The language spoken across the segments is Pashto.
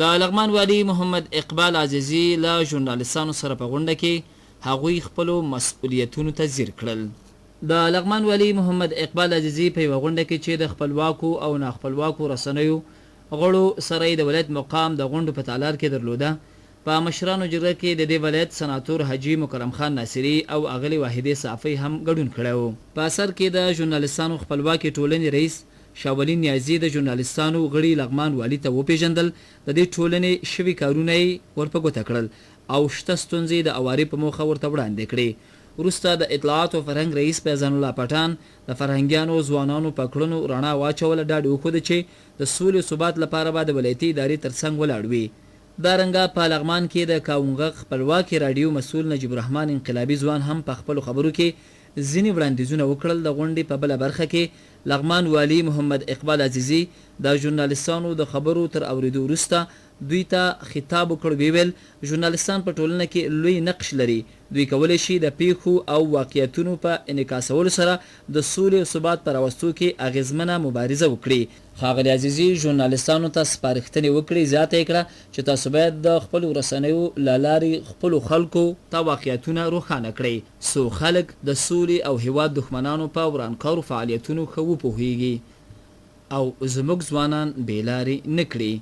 د لغمان والي محمد اقبال عزیزي له ژورنالستانو سره په غونډه کې هغوی خپلو مسؤلیتونو ته ځیر کړل. د لغمان والي محمد اقبال عزیزي په یوه غونډه کې چې د خپلواکو او ناخپلواکو رسنیو غړو سره د ولایت مقام د غونډو په تالار کې درلوده، په مشرانو جرګه کې د دې ولایت سناتور حاجي مکرم خان ناصري او اغلې واحدې صافۍ هم ګډون کړی و. په اثر کې د ژورنالستانو خپلواکي ټولنې رئیس شاولي نیازي د ژورنالستانو غړي لغمان والي ته وپېژندل، د دې ټولنې شوي کارونه یې ورپه ګوته کړل او شته ستونزې د اوارې په موخه ورته وړاندې کړې. وروسته د اطلاعات او فرهنګ رئیس فیضان الله پټان د فرهنګیانو ځوانانو په کړنو رڼا واچوله، ډاډ وښوده چې د سولې او ثبات لپاره به د ولایتي ادارې ترڅنګ ولاړ وي. دارنګه په لغمان کې د کاونغ خپلواکي راډیو مسؤل نجیب الرحمن انقلابي ځوان هم په خپلو خبرو کې ځینې وړاندیزونه وکړل. د غونډې په بله برخه کې لغمان والي محمد اقبال عزیزي د ژورنالستانو د خبرو تر اوریدو وروسته دوی ته خطاب وکړ. ویل ژورنالستان په ټولنه کې لوی نقش لري، دوی کولی شي د پیښو او واقعیتونو په انعکاسولو سره د سولې او ثبات په راوستو کې اغیزمنه مبارزه وکړي. ښاغلي عزیزي ژورنالستانو ته سپارښتنې وکړې، زیاته یې کړه چې تاسو باید د خپلو رسنیو له لارې خپلو خلکو ته واقعیتونه روښانه کړئ څو خلک د سولې او هیواد دښمنانو په ورانکارو فعالیتونو ښه وپوهیږي او زموږ ځوانان بې لارې نه کړي.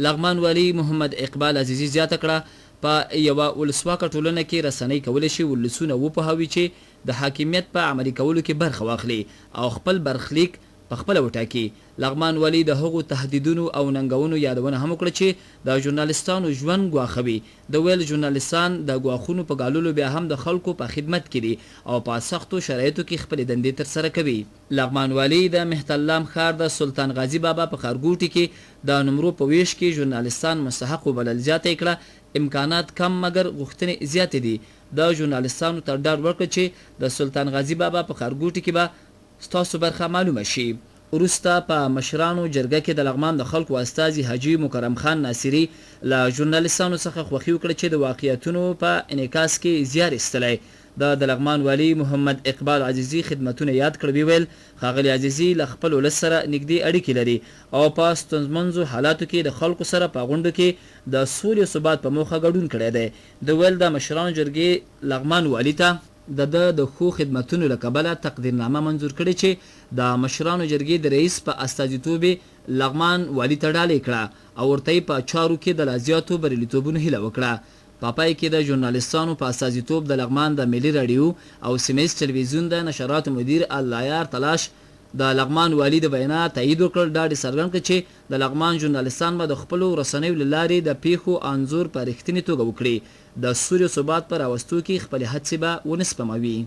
لغمان والي محمد اقبال عزیزي زیاته کړه په یوه ولسواکه ټولنه کې رسنۍ کولی شي ولسونه وپوهوي چې د حاکمیت په عملي کولو کې برخه واخلي او خپل برخلیک په خپله وټاکي. لغمان والي د هغو تهدیدونو او ننګونو یادونه هم وکړه چې د ژورنالستانو ژوند ګواښوي. د ویل ژورنالستان د ګواښونو په ګاللو بیا هم د خلکو په خدمت کې دي او په سختو شرایطو کې خپلې دندې ترسره کوي. لغمان والي د مهتالام ښار د سلطان غازي بابا په ښارګوټي کې د نمرو په ویش کې ژورنالستان مستحق وبلل. زیاته یې کړه امکانات کم مګر غوښتنې زیاتې دي. د ژورنالستانو ته ډاډ ورکړه چې د سلطان غازي بابا په ښارګوټي کې به ستاسو برخه معلومه شي. وروسته په مشرانو جرګه کې د لغمان د خلکو استازي حاجي مکرم خان ناصري له ژورنالستانو څخه خوښي وکړه چې د واقعیتونو په انعکاس کې زیار ایستلی. د لغمان والي محمد اقبال عزیزي خدمتونه یاد کړ. ویل ښاغلي عزیزي له خپل ولس سره نږدې اړیکې لري او په ستونزمنځو حالاتو کې د خلکو سره په غونډو کې د سولې او ثبات په موخه ګډون کړی دی. د ویل د مشرانو جرګې لغمان والي ته د ښو خدمتونو له کبله تقدیرنامه منظور کړې چې د مشرانو جرګې د رئیس په استازیتوب لغمان والي ته ډالۍ کړه او ورته په چارو کې د لا زیاتو بریالیتوبونو هیله وکړه. په پای کې د ژورنالستانو په استازیتوب د لغمان د ملي راډیو او سیمهیز تلویزیون د نشراتو مدیر الله تلاش د لغمان والي د وینا تایید وکړ. ډاډ یې څرګند کړ چې د لغمان ژورنالستان به د خپلو رسنیو له لارې د پیښو انځور په رښتینې توګه وکړي، د سولې او ثبات په راوستو کې خپلې هڅې به ونه سپموي.